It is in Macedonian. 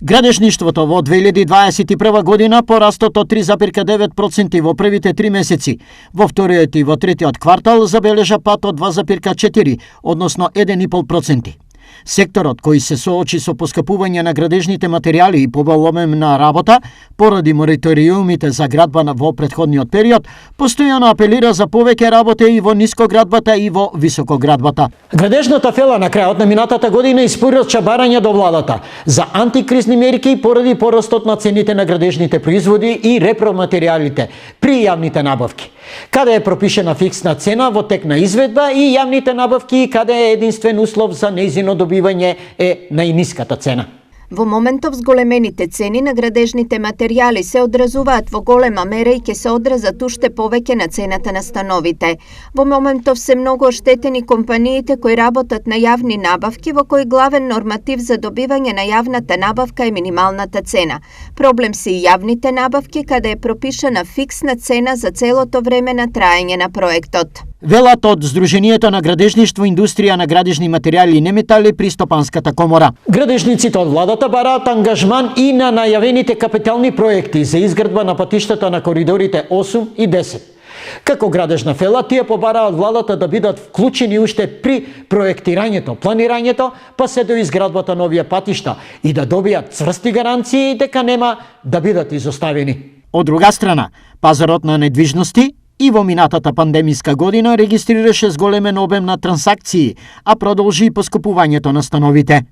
Градежништвото во 2021 година порастот од 3,9% во првите 3 месеци. Во вториот и во третиот квартал забележа пат од 2,4, односно 1,5%. Секторот кој се соочи со поскапување на градежните материјали и побаломна работа поради мориториумите за градба во претходниот период, постојано апелира за повеќе работа и во нискоградбата и во високоградбата. Градежната фела на крајот на минатата година испорача барање до владата за антикризни мерки поради порастот на цените на градежните производи и репроматеријалите при јавните набавки. Каде е пропишена фиксна цена во тек на изведба и јавните набавки, каде е единствен услов за нејзино добивање е најниската цена. Во моментов зголемените цени на градежните материјали се одразуваат во голема мера и ќе се одразат уште повеќе на цената на становите. Во моментов се многу оштетени компаниите кои работат на јавни набавки, во кои главен норматив за добивање на јавната набавка е минималната цена. Проблем се и јавните набавки, каде е пропишана фиксна цена за целото време на траење на проектот. Велат од Сдруженијето на градежништво, индустрија на градежни материјали и неметали при Стопанската комора. Градежниците од владата бараат ангажман и на најавените капитални проекти за изградба на патиштата на коридорите 8 и 10. Како градежна фела, тие побараат владата да бидат вклучени уште при проектирањето, планирањето, па се до изградбата на овие патишта и да добијат цврсти гаранции дека нема да бидат изоставени. Од друга страна, пазарот на недвижности и во минатата пандемиска година регистрираше зголемен обем на трансакции, а продолжи и поскупувањето на становите.